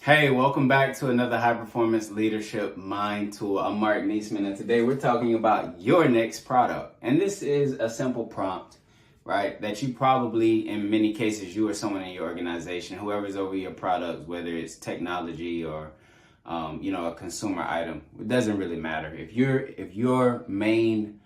Hey, welcome back to another High Performance Leadership Mind Tool. I'm Marq Neasman, and today we're talking about your next product. And this is a simple prompt, right? That you probably, in many cases, you or someone in your organization, whoever's over your product, whether it's technology or a consumer item, it doesn't really matter. If your main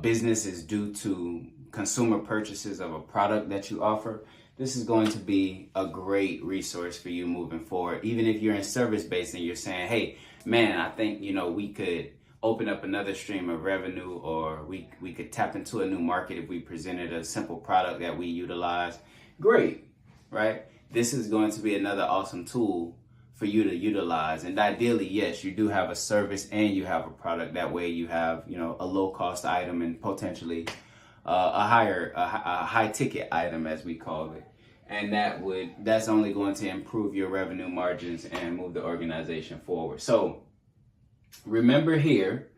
business is due to consumer purchases of a product that you offer, this is going to be a great resource for you moving forward. Even if you're in service-based and you're saying, hey, man, I think, we could open up another stream of revenue, or we could tap into a new market if we presented a simple product that we utilize. Great, right? This is going to be another awesome tool for you to utilize. And ideally, yes, you do have a service and you have a product. That way you have, a low-cost item and potentially a high ticket item, as we call it. And that's only going to improve your revenue margins and move the organization forward. So remember here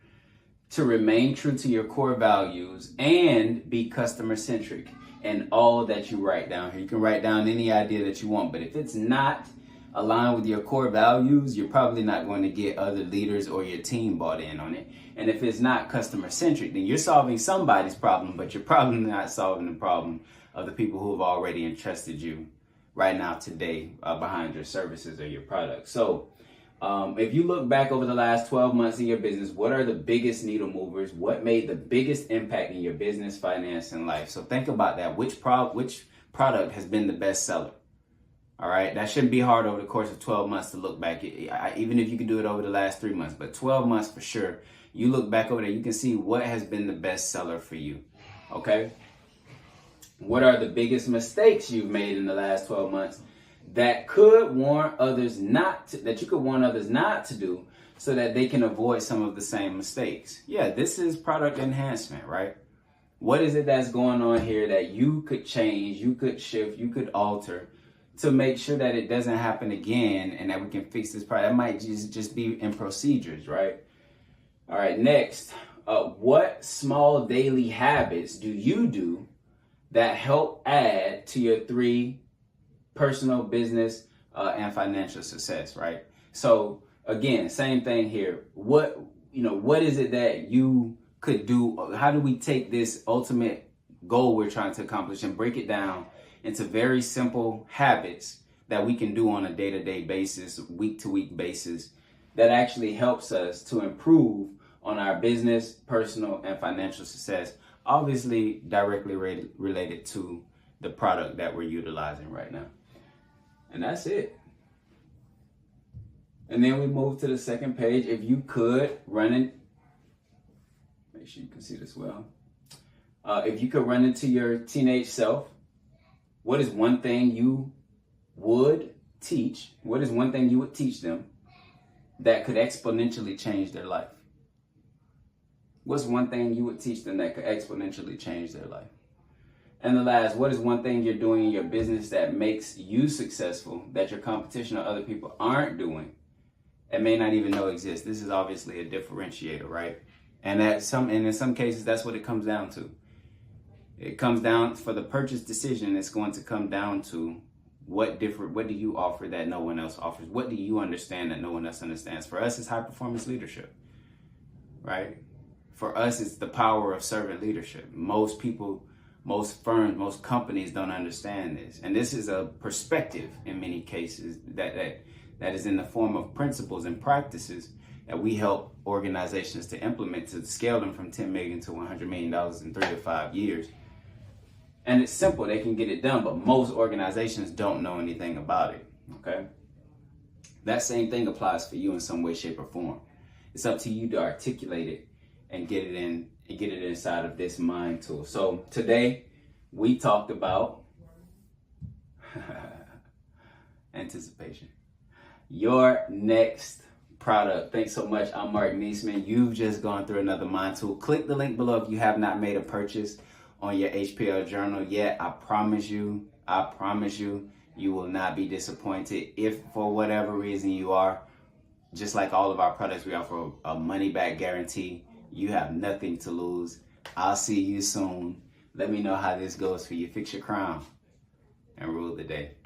to remain true to your core values and be customer centric in all that you write down here. You can write down any idea that you want, but if it's not aligned with your core values, you're probably not going to get other leaders or your team bought in on it. And if it's not customer centric, then you're solving somebody's problem, but you're probably not solving the problem of the people who have already entrusted you right now today behind your services or your products. So if you look back over the last 12 months in your business, what are the biggest needle movers? What made the biggest impact in your business, finance, and life? So think about that. Which product has been the best seller? All right, that shouldn't be hard over the course of 12 months to look back. Even if you can do it over the last 3 months, but 12 months for sure. You look back over there, you can see what has been the best seller for you. Okay. What are the biggest mistakes you've made in the last 12 months that could warn others that you could warn others not to do, so that they can avoid some of the same mistakes? Yeah, this is product enhancement, right? What is it that's going on here that you could change, you could shift, you could alter to make sure that it doesn't happen again and that we can fix this problem? That might just be in procedures, right? All right, next, what small daily habits do you do that help add to your 3 personal, business, and financial success, right? So again, same thing here. What is it that you could do? How do we take this ultimate goal we're trying to accomplish and break it down into very simple habits that we can do on a day-to-day basis, week-to-week basis, that actually helps us to improve on our business, personal, and financial success, obviously directly related to the product that we're utilizing right now. And that's it. And then we move to the second page. If you could run it, make sure you can see this well. If you could run into your teenage self, what is one thing you would teach? What is one thing you would teach them that could exponentially change their life? What's one thing you would teach them that could exponentially change their life? And the last, what is one thing you're doing in your business that makes you successful that your competition or other people aren't doing and may not even know exists? This is obviously a differentiator, right? And in some cases, that's what it comes down to. It comes down, for the purchase decision, it's going to come down to what do you offer that no one else offers? What do you understand that no one else understands? For us, it's high performance leadership, right? For us, it's the power of servant leadership. Most people, most firms, most companies don't understand this. And this is a perspective in many cases that is in the form of principles and practices that we help organizations to implement to scale them from $10 million to $100 million in 3 to 5 years. And it's simple, they can get it done, but most organizations don't know anything about it, okay? That same thing applies for you in some way, shape, or form. It's up to you to articulate it and get it inside of this mind tool. So today we talked about anticipation. Your next product. Thanks so much. I'm Marq Neasman. You've just gone through another mind tool. Click the link below if you have not made a purchase on your HPL journal yet. I promise you, you will not be disappointed. If for whatever reason you are, just like all of our products, we offer a money back guarantee. You have nothing to lose. I'll see you soon. Let me know how this goes for you. Fix your crown and rule the day.